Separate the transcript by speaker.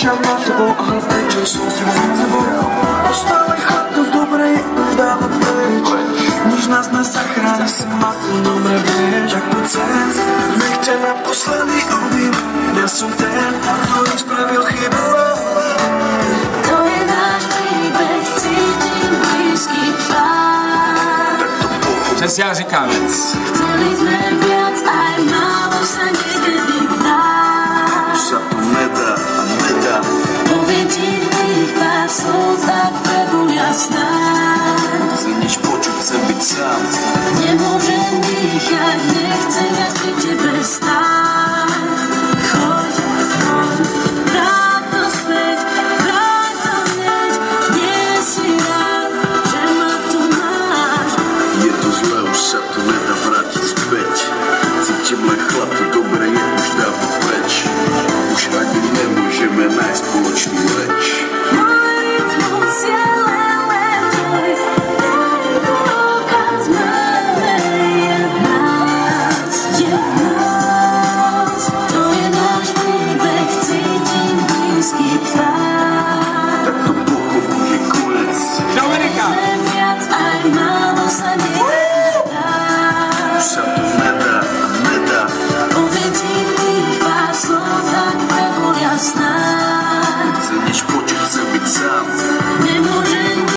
Speaker 1: Premýšľam nad tebou a hlavne, čo som s tebou. Ostávaj chlapko v dobrej, dáva preč. Nič nás nezachráni, si ma tu dobre vieš. Ak poď sem, nech ťa naposledy obím. Ja som ten, ktorý spravil chybu.
Speaker 2: To je náš príbeh, cítim blízky tvár.
Speaker 3: Přes já říkám.
Speaker 2: Chceli sme viac, aj málo sa niekedy dá.
Speaker 1: Už sa to nedá a nedá.
Speaker 2: Poviem ti tých pár slov za tebou jasná.
Speaker 1: Chcem nič počuť, chcem byť sám.
Speaker 2: Nemôžem dýchať, nechcem viac pri tebe stáť. Choď, vráť to späť, vráť to hneď. Nie si rád, že ma tu máš.
Speaker 1: Je to zle, už sa to nedá.